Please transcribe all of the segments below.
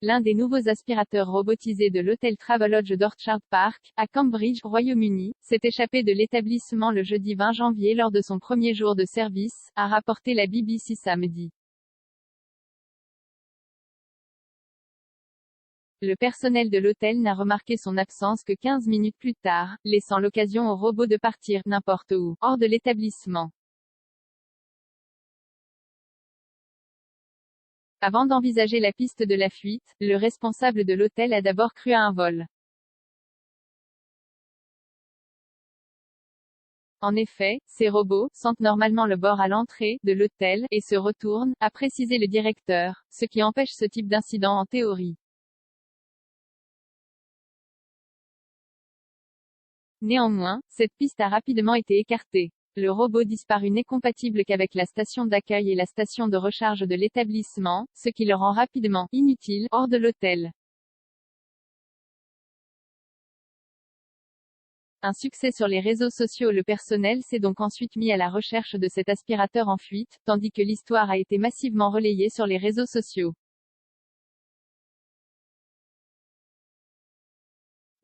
l'un des nouveaux aspirateurs robotisés de l'hôtel Travelodge d'Orchard Park, à Cambridge, Royaume-Uni, s'est échappé de l'établissement le jeudi 20 janvier lors de son premier jour de service, a rapporté la BBC samedi. Le personnel de l'hôtel n'a remarqué son absence que 15 minutes plus tard, laissant l'occasion au robot de partir n'importe où, hors de l'établissement. Avant d'envisager la piste de la fuite, le responsable de l'hôtel a d'abord cru à un vol. En effet, ces robots sentent normalement le bord à l'entrée de l'hôtel et se retournent, a précisé le directeur, ce qui empêche ce type d'incident en théorie. Néanmoins, cette piste a rapidement été écartée. Le robot disparut n'est compatible qu'avec la station d'accueil et la station de recharge de l'établissement, ce qui le rend rapidement inutile hors de l'hôtel. Un succès sur les réseaux sociaux. Le personnel s'est donc ensuite mis à la recherche de cet aspirateur en fuite, tandis que l'histoire a été massivement relayée sur les réseaux sociaux.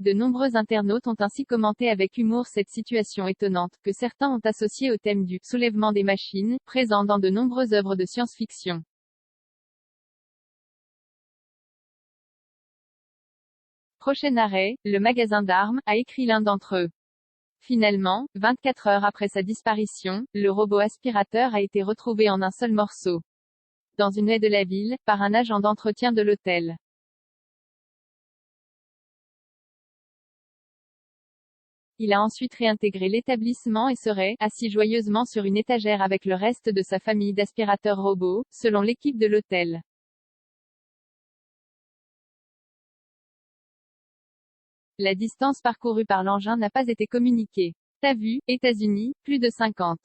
De nombreux internautes ont ainsi commenté avec humour cette situation étonnante, que certains ont associée au thème du « soulèvement des machines », présent dans de nombreuses œuvres de science-fiction. Prochain arrêt, le magasin d'armes, a écrit l'un d'entre eux. Finalement, 24 heures après sa disparition, le robot aspirateur a été retrouvé en un seul morceau. Dans une haie de la ville, par un agent d'entretien de l'hôtel. Il a ensuite réintégré l'établissement et serait assis joyeusement sur une étagère avec le reste de sa famille d'aspirateurs robots, selon l'équipe de l'hôtel. La distance parcourue par l'engin n'a pas été communiquée. T'as vu, États-Unis, plus de 50.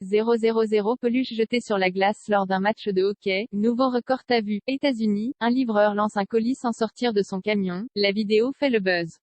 000 peluches jetées sur la glace lors d'un match de hockey, nouveau record. T'as vu, États-Unis, un livreur lance un colis sans sortir de son camion, la vidéo fait le buzz.